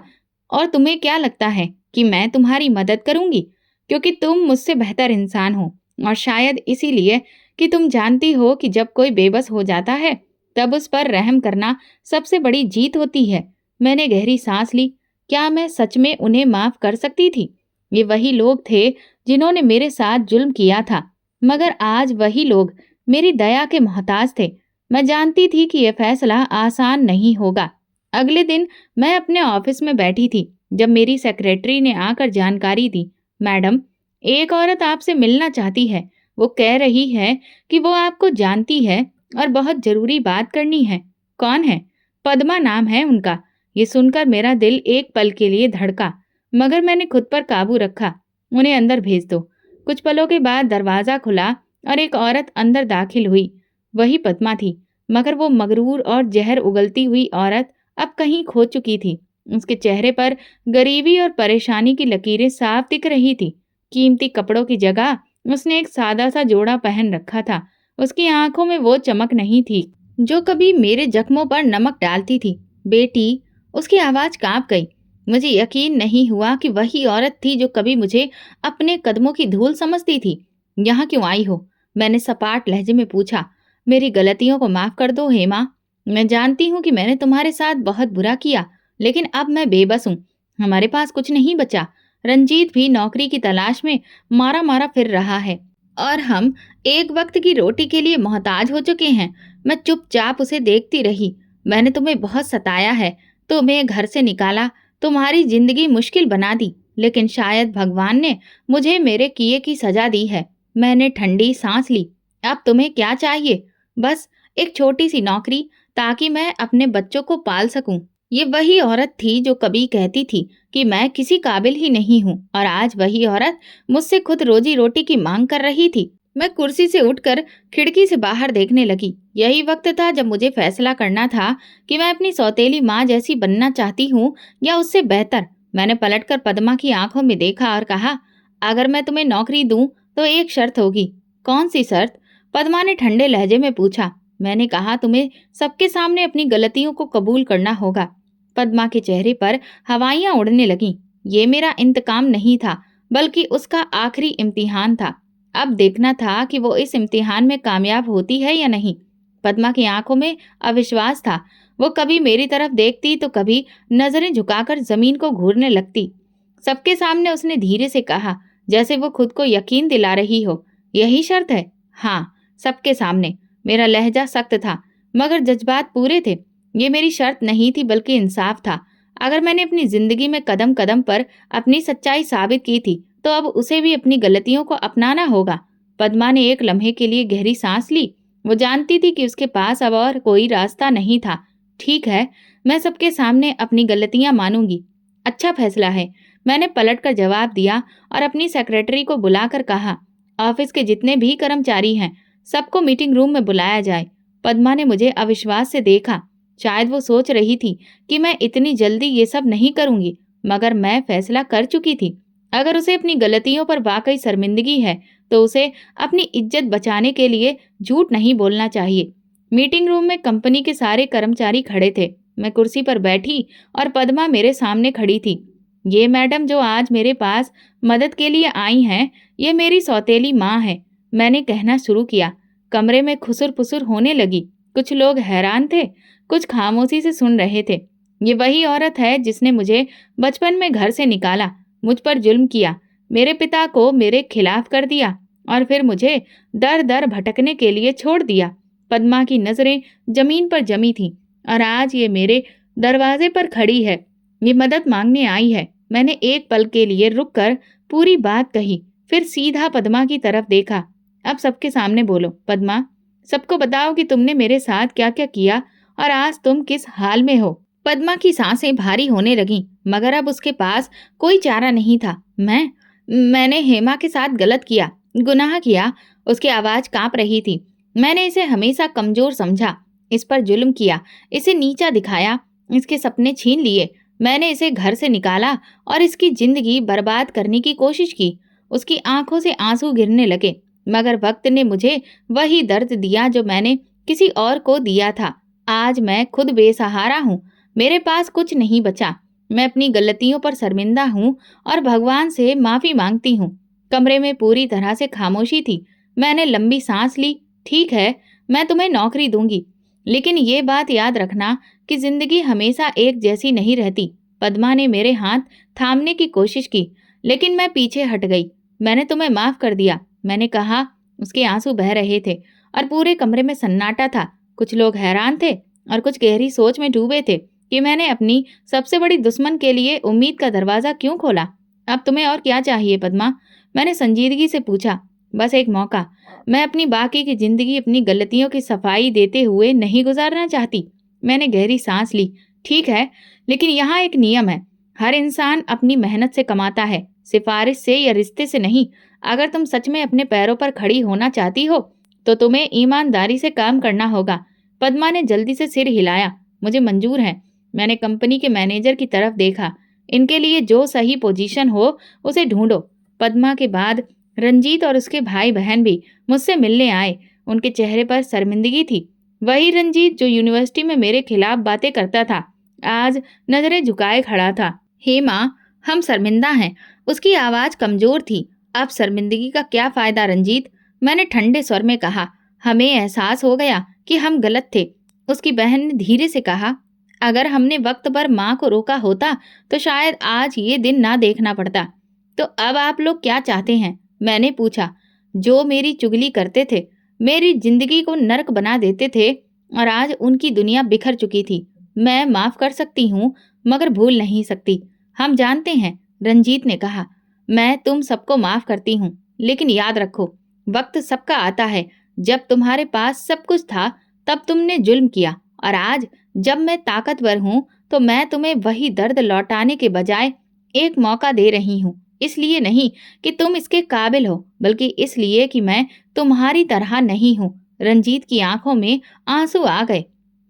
और तुम्हें क्या लगता है कि मैं तुम्हारी मदद करूंगी? क्योंकि तुम मुझसे बेहतर इंसान हो, और शायद इसीलिए कि तुम जानती हो कि जब कोई बेबस हो जाता है तब उस पर रहम करना सबसे बड़ी जीत होती है। मैंने गहरी सांस ली। क्या मैं सच में उन्हें माफ कर सकती थी? ये वही लोग थे जिन्होंने मेरे साथ जुल्म किया था, मगर आज वही लोग मेरी दया के मोहताज थे। मैं जानती थी कि यह फैसला आसान नहीं होगा। अगले दिन मैं अपने ऑफिस में बैठी थी जब मेरी सेक्रेटरी ने आकर जानकारी दी। मैडम, एक औरत आपसे मिलना चाहती है। वो कह रही है कि वो आपको जानती है और बहुत जरूरी बात करनी है। कौन है? पद्मा नाम है उनका। ये सुनकर मेरा दिल एक पल के लिए धड़का, मगर मैंने खुद पर काबू रखा। उन्हें अंदर भेज दो। कुछ पलों के बाद दरवाजा खुला और एक औरत अंदर दाखिल हुई। वही पद्मा थी, मगर वो मगरूर और जहर उगलती हुई औरत अब कहीं खो चुकी थी। उसके चेहरे पर गरीबी और परेशानी की लकीरें साफ दिख रही थी। कीमती कपड़ों की जगह उसने एक सादा सा जोड़ा पहन रखा था। उसकी आंखों में वो चमक नहीं थी जो कभी मेरे जख्मों पर नमक डालती थी। बेटी, उसकी आवाज कांप गई। मुझे यकीन नहीं हुआ कि वही औरत थी जो कभी मुझे अपने कदमों की धूल समझती थी। यहाँ क्यों आई हो? मैंने सपाट लहजे में पूछा। मेरी गलतियों को माफ कर दो हेमा। मैं जानती हूँ कि मैंने तुम्हारे साथ बहुत बुरा किया, लेकिन अब मैं बेबस हूँ। हमारे पास कुछ नहीं बचा। रंजीत भी नौकरी की तलाश में मारा मारा फिर रहा है और हम एक वक्त की रोटी के लिए मोहताज हो चुके हैं। मैं चुपचाप उसे देखती रही। मैंने तुम्हें बहुत सताया है, तुम्हें घर से निकाला, तुम्हारी जिंदगी मुश्किल बना दी, लेकिन शायद भगवान ने मुझे मेरे किए की सजा दी है। मैंने ठंडी सांस ली। अब तुम्हें क्या चाहिए? बस एक छोटी सी नौकरी, ताकि मैं अपने बच्चों को पाल सकूं। ये वही औरत थी जो कभी कहती थी कि मैं किसी काबिल ही नहीं हूँ, और आज वही औरत मुझसे खुद रोजी रोटी की मांग कर रही थी। मैं कुर्सी से उठकर खिड़की से बाहर देखने लगी। यही वक्त था जब मुझे फैसला करना था कि मैं अपनी सौतेली माँ जैसी बनना चाहती हूँ या उससे बेहतर। मैंने पलटकर पद्मा की आंखों में देखा और कहा, अगर मैं तुम्हें नौकरी दूं तो एक शर्त होगी। कौन सी शर्त? पद्मा ने ठंडे लहजे में पूछा। मैंने कहा, तुम्हें सबके सामने अपनी गलतियों को कबूल करना होगा। पद्मा के चेहरे पर हवाइयां उड़ने लगीं। ये मेरा इंतकाम नहीं था, बल्कि उसका आखिरी इम्तिहान था। अब देखना था कि वो इस इम्तिहान में कामयाब होती है या नहीं। पद्मा की आंखों में अविश्वास था। वो कभी मेरी तरफ देखती तो कभी नजरें झुकाकर जमीन को घूरने लगती। सबके सामने उसने धीरे से कहा, जैसे वो खुद को यकीन दिला रही हो, यही शर्त है? हाँ, सबके सामने। मेरा लहजा सख्त था, मगर जज्बात पूरे थे। ये मेरी शर्त नहीं थी, बल्कि इंसाफ था। अगर मैंने अपनी जिंदगी में कदम कदम पर अपनी सच्चाई साबित की थी, तो अब उसे भी अपनी गलतियों को अपनाना होगा। पद्मा ने एक लम्हे के लिए गहरी सांस ली। वो जानती थी कि उसके पास अब और कोई रास्ता नहीं था। ठीक है, मैं सबके सामने अपनी गलतियां मानूंगी। अच्छा फैसला है, मैंने पलटकर जवाब दिया और अपनी सेक्रेटरी को बुलाकर कहा, ऑफिस के जितने भी कर्मचारी हैं सबको मीटिंग रूम में बुलाया जाए। पद्मा ने मुझे अविश्वास से देखा। शायद वो सोच रही थी कि मैं इतनी जल्दी ये सब नहीं करूंगी, मगर मैं फैसला कर चुकी थी। अगर उसे अपनी गलतियों पर वाकई शर्मिंदगी है तो उसे अपनी इज्जत बचाने के लिए झूठ नहीं बोलना चाहिए। मीटिंग रूम में कंपनी के सारे कर्मचारी खड़े थे। मैं कुर्सी पर बैठी और पद्मा मेरे सामने खड़ी थी। ये मैडम जो आज मेरे पास मदद के लिए आई हैं, ये मेरी सौतेली माँ है, मैंने कहना शुरू किया। कमरे में खुसुर-पुसुर होने लगी। कुछ लोग हैरान थे, कुछ खामोशी से सुन रहे थे। ये वही औरत है जिसने मुझे बचपन में घर से निकाला, मुझ पर जुल्म किया, मेरे पिता को मेरे खिलाफ कर दिया और फिर मुझे दर-दर भटकने के लिए छोड़ दिया। पद्मा की नजरें जमीन पर जमी थीं और आज ये मेरे दरवाजे पर खड़ी है। ये मदद मांगने आई है। मैंने एक पल के लिए रुककर पूरी बात कही, फिर सीधा पद्मा की तरफ देखा। अब सबके सामने बोलो, पद्मा, सबको बताओ कि तुमने मेरे साथ क्या-क्या किया और आज तुम किस हाल में हो। पद्मा की सांसें भारी होने लगीं, मगर अब उसके पास कोई चारा नहीं था। मैंने हेमा के साथ गलत किया, गुनाह किया। उसकी आवाज कांप रही थी। मैंने इसे हमेशा कमजोर समझा, इस पर जुल्म किया, इसे नीचा दिखाया, इसके सपने छीन लिए। मैंने इसे घर से निकाला और इसकी जिंदगी बर्बाद करने की कोशिश की। उसकी आंखों से आंसू गिरने लगे, मगर वक्त ने मुझे वही दर्द दिया जो मैंने किसी और को दिया था। आज मैं खुद बेसहारा हूँ, मेरे पास कुछ नहीं बचा। मैं अपनी गलतियों पर शर्मिंदा हूँ और भगवान से माफी मांगती हूँ। कमरे में पूरी तरह से खामोशी थी। मैंने लंबी सांस ली। ठीक है, मैं तुम्हें नौकरी दूंगी, लेकिन ये बात याद रखना कि जिंदगी हमेशा एक जैसी नहीं रहती। पद्मा ने मेरे हाथ थामने की कोशिश की, लेकिन मैं पीछे हट गई। मैंने तुम्हें माफ कर दिया, मैंने कहा। उसके आंसू बह रहे थे और पूरे कमरे में सन्नाटा था। कुछ लोग हैरान थे और कुछ गहरी सोच में डूबे थे कि मैंने अपनी सबसे बड़ी दुश्मन के लिए उम्मीद का दरवाजा क्यों खोला। अब तुम्हें और क्या चाहिए पद्मा? मैंने संजीदगी से पूछा। बस एक मौका। मैं अपनी बाकी की जिंदगी अपनी गलतियों की सफाई देते हुए नहीं गुजारना चाहती। मैंने गहरी सांस ली। ठीक है, लेकिन यहाँ एक नियम है। हर इंसान अपनी मेहनत से कमाता है, सिफारिश से या रिश्ते से नहीं। अगर तुम सच में अपने पैरों पर खड़ी होना चाहती हो तो तुम्हें ईमानदारी से काम करना होगा। पद्मा ने जल्दी से सिर हिलाया। मुझे मंजूर है। मैंने कंपनी के मैनेजर की तरफ देखा। इनके लिए जो सही पोजीशन हो उसे ढूंढो। पद्मा के बाद रंजीत और उसके भाई बहन भी मुझसे मिलने आए। उनके चेहरे पर शर्मिंदगी थी। वही रंजीत जो यूनिवर्सिटी में मेरे खिलाफ बातें करता था, आज नजरें झुकाए खड़ा था। हेमा, हम शर्मिंदा हैं। उसकी आवाज कमजोर थी। अब शर्मिंदगी का क्या फायदा रंजीत? मैंने ठंडे स्वर में कहा। हमें एहसास हो गया कि हम गलत थे। उसकी बहन ने धीरे से कहा। अगर हमने वक्त पर माँ को रोका होता तो शायद आज ये दिन ना देखना पड़ता। तो अब आप लोग क्या चाहते हैं? मैंने पूछा। जो मेरी चुगली करते थे, मेरी जिंदगी को नर्क बना देते थे और आज उनकी दुनिया बिखर चुकी थी। मैं माफ कर सकती हूँ, मगर भूल नहीं सकती। हम जानते हैं, रंजीत ने कहा। मैं तुम सबको माफ करती हूँ, लेकिन याद रखो, वक्त सबका आता है। जब तुम्हारे पास सब कुछ था तब तुमने जुल्म किया, और आज जब मैं ताकतवर हूँ तो मैं तुम्हें वही दर्द लौटाने के बजाय एक मौका दे रही हूँ। इसलिए नहीं कि तुम इसके काबिल हो, बल्कि इसलिए कि मैं तुम्हारी तरह नहीं हूँ। रंजीत की आंखों में आंसू आ गए।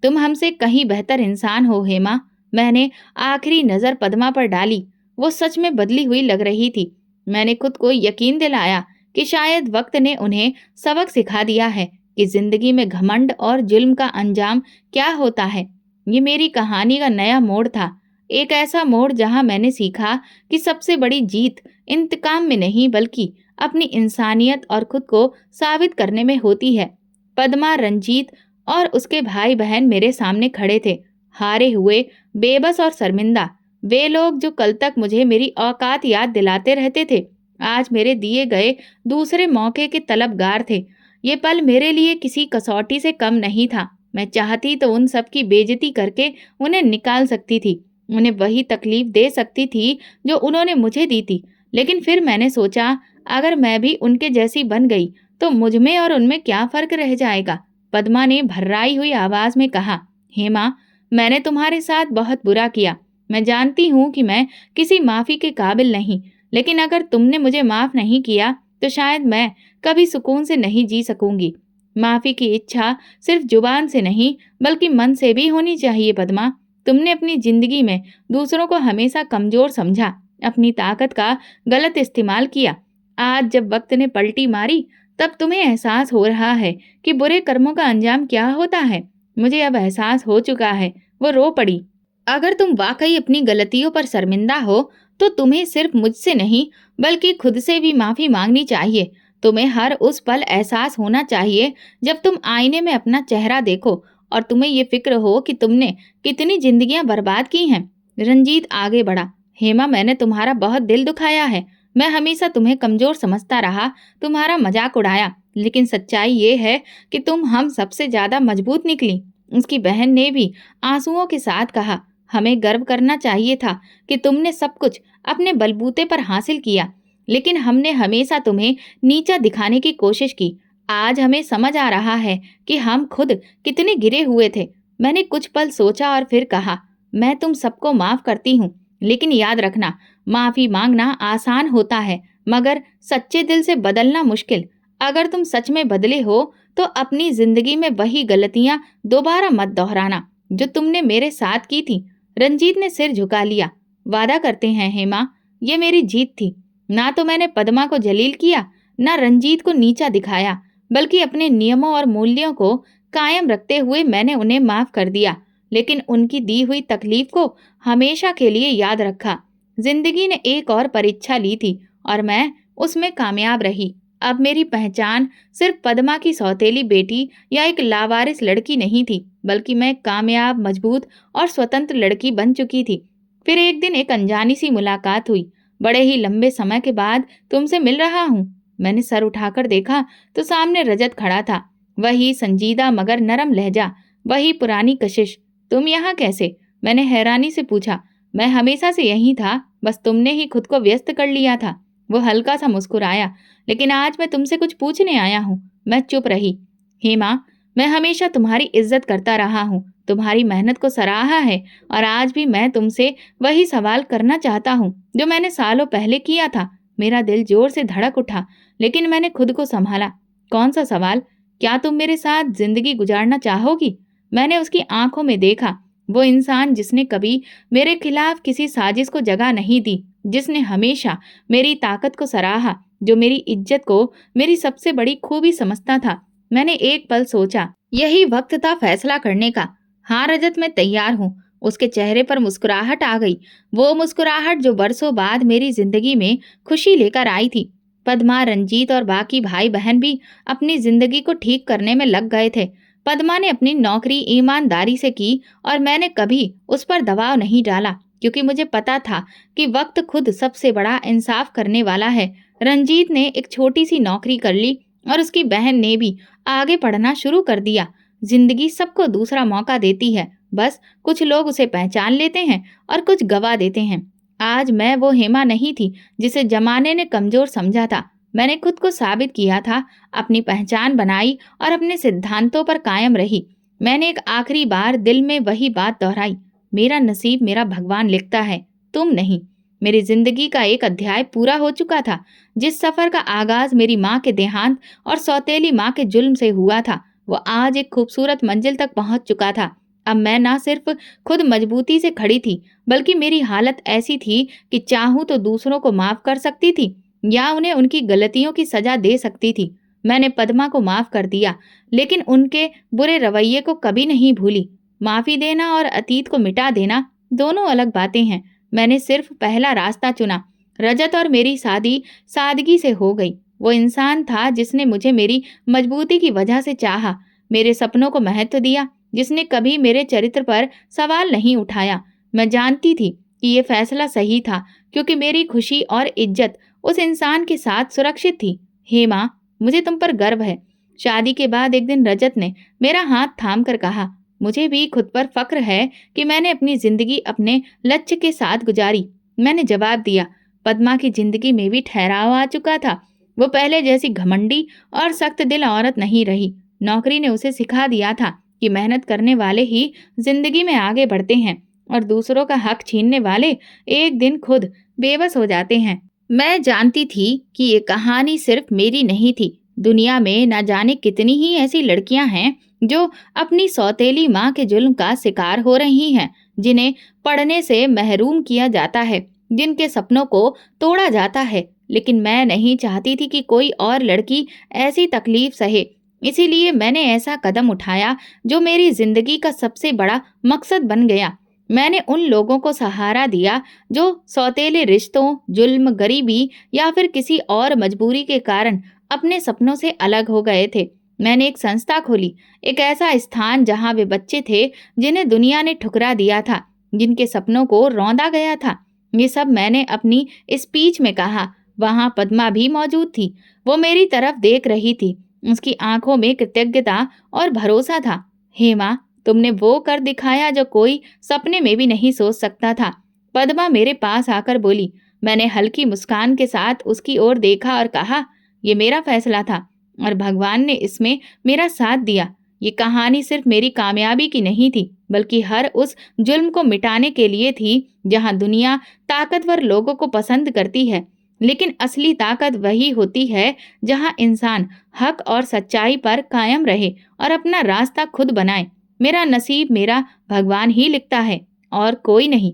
तुम हमसे कहीं बेहतर इंसान हो हेमा। मैंने आखिरी नजर पद्मा पर डाली। वो सच में बदली हुई लग रही थी। मैंने खुद को यकीन दिलाया कि शायद वक्त ने उन्हें सबक सिखा दिया है कि जिंदगी में घमंड और जुल्म का अंजाम क्या होता है। ये मेरी कहानी का नया मोड़ था। एक ऐसा मोड़ जहां मैंने सीखा कि सबसे बड़ी जीत इंतकाम में नहीं, बल्कि अपनी इंसानियत और खुद को साबित करने में होती है। पद्मा, रंजीत और उसके भाई बहन मेरे सामने खड़े थे, हारे हुए, बेबस और शर्मिंदा। वे लोग जो कल तक मुझे मेरी औकात याद दिलाते रहते थे, आज मेरे दिए गए दूसरे मौके के तलबगार थे। ये पल मेरे लिए किसी कसौटी से कम नहीं था। मैं चाहती तो उन सब की बेइज्जती करके उन्हें निकाल सकती थी, उन्हें वही तकलीफ दे सकती थी जो उन्होंने मुझे दी थी। लेकिन फिर मैंने सोचा, अगर मैं भी उनके जैसी बन गई तो मुझमें और उनमें क्या फर्क रह जाएगा। पद्मा ने भर्राई हुई आवाज में कहा। हेमा, मैंने तुम्हारे साथ बहुत बुरा किया। मैं जानती हूँ कि मैं किसी माफी के काबिल नहीं, लेकिन अगर तुमने मुझे माफ नहीं किया तो शायद मैं कभी सुकून से नहीं जी सकूंगी। माफी की इच्छा सिर्फ जुबान से नहीं बल्कि मन से भी होनी चाहिए पद्मा। तुमने अपनी जिंदगी में दूसरों को हमेशा कमजोर समझा, अपनी ताकत का गलत इस्तेमाल किया। आज जब वक्त ने पलटी मारी तब तुम्हें एहसास हो रहा है कि बुरे कर्मों का अंजाम क्या होता है। मुझे अब एहसास हो चुका है। वो रो पड़ी। अगर तुम वाकई अपनी गलतियों पर शर्मिंदा हो तो तुम्हें सिर्फ मुझसे नहीं बल्कि खुद से भी माफी मांगनी चाहिए। तुम्हें हर उस पल एहसास होना चाहिए जब तुम आईने में अपना चेहरा देखो और तुम्हें ये फिक्र हो कि तुमने कितनी जिंदगियां बर्बाद की हैं। रंजीत आगे बढ़ा। हेमा, मैंने तुम्हारा बहुत दिल दुखाया है। मैं हमेशा तुम्हें कमजोर समझता रहा, तुम्हारा मजाक उड़ाया, लेकिन सच्चाई ये है कि तुम हम सबसे ज्यादा मजबूत निकली। उसकी बहन ने भी आंसुओं के साथ कहा, हमें गर्व करना चाहिए था कि तुमने सब कुछ अपने बलबूते पर हासिल किया, लेकिन हमने हमेशा तुम्हें नीचा दिखाने की कोशिश की। आज हमें समझ आ रहा है कि हम खुद कितने गिरे हुए थे। मैंने कुछ पल सोचा और फिर कहा, मैं तुम सबको माफ करती हूँ, लेकिन याद रखना, माफी मांगना आसान होता है मगर सच्चे दिल से बदलना मुश्किल। अगर तुम सच में बदले हो तो अपनी जिंदगी में वही गलतियां दोबारा मत दोहराना जो तुमने मेरे साथ की थी। रंजीत ने सिर झुका लिया। वादा करते हैं हेमा, ये मेरी जीत थी। ना तो मैंने पद्मा को जलील किया, ना रंजीत को नीचा दिखाया, बल्कि अपने नियमों और मूल्यों को कायम रखते हुए मैंने उन्हें माफ कर दिया, लेकिन उनकी दी हुई तकलीफ को हमेशा के लिए याद रखा। जिंदगी ने एक और परीक्षा ली थी और मैं उसमें कामयाब रही। अब मेरी पहचान सिर्फ पद्मा की सौतेली बेटी या एक लावारिस लड़की नहीं थी, बल्कि मैं कामयाब, मजबूत और स्वतंत्र लड़की बन चुकी थी। फिर एक दिन एक अनजानी सी मुलाकात हुई। बड़े ही लंबे समय के बाद तुमसे मिल रहा हूँ। मैंने सर उठाकर देखा तो सामने रजत खड़ा था। वही संजीदा मगर नरम लहजा, वही पुरानी कशिश। तुम यहाँ कैसे? मैंने हैरानी से पूछा। मैं हमेशा से यहीं था, बस तुमने ही खुद को व्यस्त कर लिया था। वो हल्का सा मुस्कुराया। लेकिन आज मैं तुमसे कुछ पूछने आया हूँ। मैं चुप रही। हेमा, मैं हमेशा तुम्हारी इज्जत करता रहा हूँ, तुम्हारी मेहनत को सराहा है, और आज भी मैं तुमसे वही सवाल करना चाहता हूँ जो मैंने सालों पहले किया था। मेरा दिल जोर से धड़क उठा, लेकिन मैंने खुद को संभाला। कौन सा सवाल? क्या तुम मेरे साथ जिंदगी गुजारना चाहोगी? मैंने उसकी आंखों में देखा। वो इंसान जिसने कभी मेरे खिलाफ किसी साजिश को जगह नहीं दी, जिसने हमेशा मेरी ताकत को सराहा, जो मेरी इज्जत को मेरी सबसे बड़ी खूबी समझता था। मैंने एक पल सोचा, यही वक्त था फैसला करने का। हाँ रजत, मैं तैयार हूँ। उसके चेहरे पर मुस्कुराहट आ गई, वो मुस्कुराहट जो बरसों बाद मेरी जिंदगी में खुशी लेकर आई थी। पद्मा, रंजीत और बाकी भाई बहन भी अपनी जिंदगी को ठीक करने में लग गए थे। पद्मा ने अपनी नौकरी ईमानदारी से की और मैंने कभी उस पर दबाव नहीं डाला, क्योंकि मुझे पता था कि वक्त खुद सबसे बड़ा इंसाफ करने वाला है। रंजीत ने एक छोटी सी नौकरी कर ली और उसकी बहन ने भी आगे पढ़ना शुरू कर दिया। जिंदगी सबको दूसरा मौका देती है, बस कुछ लोग उसे पहचान लेते हैं और कुछ गवा देते हैं। आज मैं वो हेमा नहीं थी जिसे जमाने ने कमजोर समझा था। मैंने खुद को साबित किया था, अपनी पहचान बनाई और अपने सिद्धांतों पर कायम रही। मैंने एक आखिरी बार दिल में वही बात दोहराई, मेरा नसीब मेरा भगवान लिखता है, तुम नहीं। मेरी जिंदगी का एक अध्याय पूरा हो चुका था। जिस सफर का आगाज मेरी माँ के देहांत और सौतेली माँ के जुल्म से हुआ था, वो आज एक खूबसूरत मंजिल तक पहुंच चुका था। अब मैं ना सिर्फ खुद मजबूती से खड़ी थी, बल्कि मेरी हालत ऐसी थी कि चाहूं तो दूसरों को माफ कर सकती थी या उन्हें उनकी गलतियों की सजा दे सकती थी। मैंने पद्मा को माफ कर दिया, लेकिन उनके बुरे रवैये को कभी नहीं भूली। माफी देना और अतीत को मिटा देना दोनों अलग बातें हैं। मैंने सिर्फ पहला रास्ता चुना। रजत और मेरी शादी सादगी से हो गई। वो इंसान था जिसने मुझे मेरी मजबूती की वजह से चाहा, मेरे सपनों को महत्व दिया, जिसने कभी मेरे चरित्र पर सवाल नहीं उठाया। मैं जानती थी कि ये फैसला सही था, क्योंकि मेरी खुशी और इज्जत उस इंसान के साथ सुरक्षित थी। हेमा, मुझे तुम पर गर्व है। शादी के बाद एक दिन रजत ने मेरा हाथ थाम कर कहा, मुझे भी खुद पर फक्र है कि मैंने अपनी जिंदगी अपने लक्ष्य के साथ गुजारी। मैंने जवाब दिया। पद्मा की जिंदगी में भी ठहराव आ चुका था। वो पहले जैसी घमंडी और सख्त दिल औरत नहीं रही। नौकरी ने उसे सिखा दिया था कि मेहनत करने वाले ही जिंदगी में आगे बढ़ते हैं और दूसरों का हक छीनने वाले एक दिन खुद बेबस हो जाते हैं। मैं जानती थी कि ये कहानी सिर्फ मेरी नहीं थी, दुनिया में ना जाने कितनी ही ऐसी लड़कियां हैं जो अपनी सौतेली माँ के जुल्म का शिकार हो रही हैं, जिन्हें पढ़ने से महरूम किया जाता है, जिनके सपनों को तोड़ा जाता है। लेकिन मैं नहीं चाहती थी कि कोई और लड़की ऐसी तकलीफ सहे। इसीलिए मैंने ऐसा कदम उठाया जो मेरी जिंदगी का सबसे बड़ा मकसद बन गया। मैंने उन लोगों को सहारा दिया जो सौतेले रिश्तों, जुल्म, गरीबी या फिर किसी और मजबूरी के कारण अपने सपनों से अलग हो गए थे। मैंने एक संस्था खोली, एक ऐसा स्थान जहां वे बच्चे थे जिन्हें दुनिया ने ठुकरा दिया था, जिनके सपनों को रौंदा गया था। ये सब मैंने अपनी स्पीच में कहा। वहां पद्मा भी मौजूद थी। वो मेरी तरफ देख रही थी। उसकी आंखों में कृतज्ञता और भरोसा था। हेमा, तुमने वो कर दिखाया जो कोई सपने में भी नहीं सोच सकता था। पद्मा मेरे पास आकर बोली। मैंने हल्की मुस्कान के साथ उसकी ओर देखा और कहा, ये मेरा फैसला था और भगवान ने इसमें मेरा साथ दिया। ये कहानी सिर्फ मेरी कामयाबी की नहीं थी, बल्कि हर उस जुल्म को मिटाने के लिए थी जहां दुनिया ताकतवर लोगों को पसंद करती है। लेकिन असली ताकत वही होती है जहां इंसान हक और सच्चाई पर कायम रहे और अपना रास्ता खुद बनाए। मेरा नसीब मेरा भगवान ही लिखता है और कोई नहीं।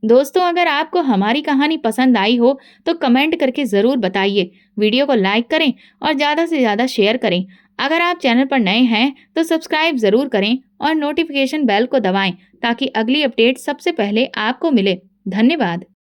दोस्तों, अगर आपको हमारी कहानी पसंद आई हो तो कमेंट करके ज़रूर बताइए। वीडियो को लाइक करें और ज़्यादा से ज़्यादा शेयर करें। अगर आप चैनल पर नए हैं तो सब्सक्राइब ज़रूर करें और नोटिफिकेशन बेल को दबाएं ताकि अगली अपडेट सबसे पहले आपको मिले। धन्यवाद।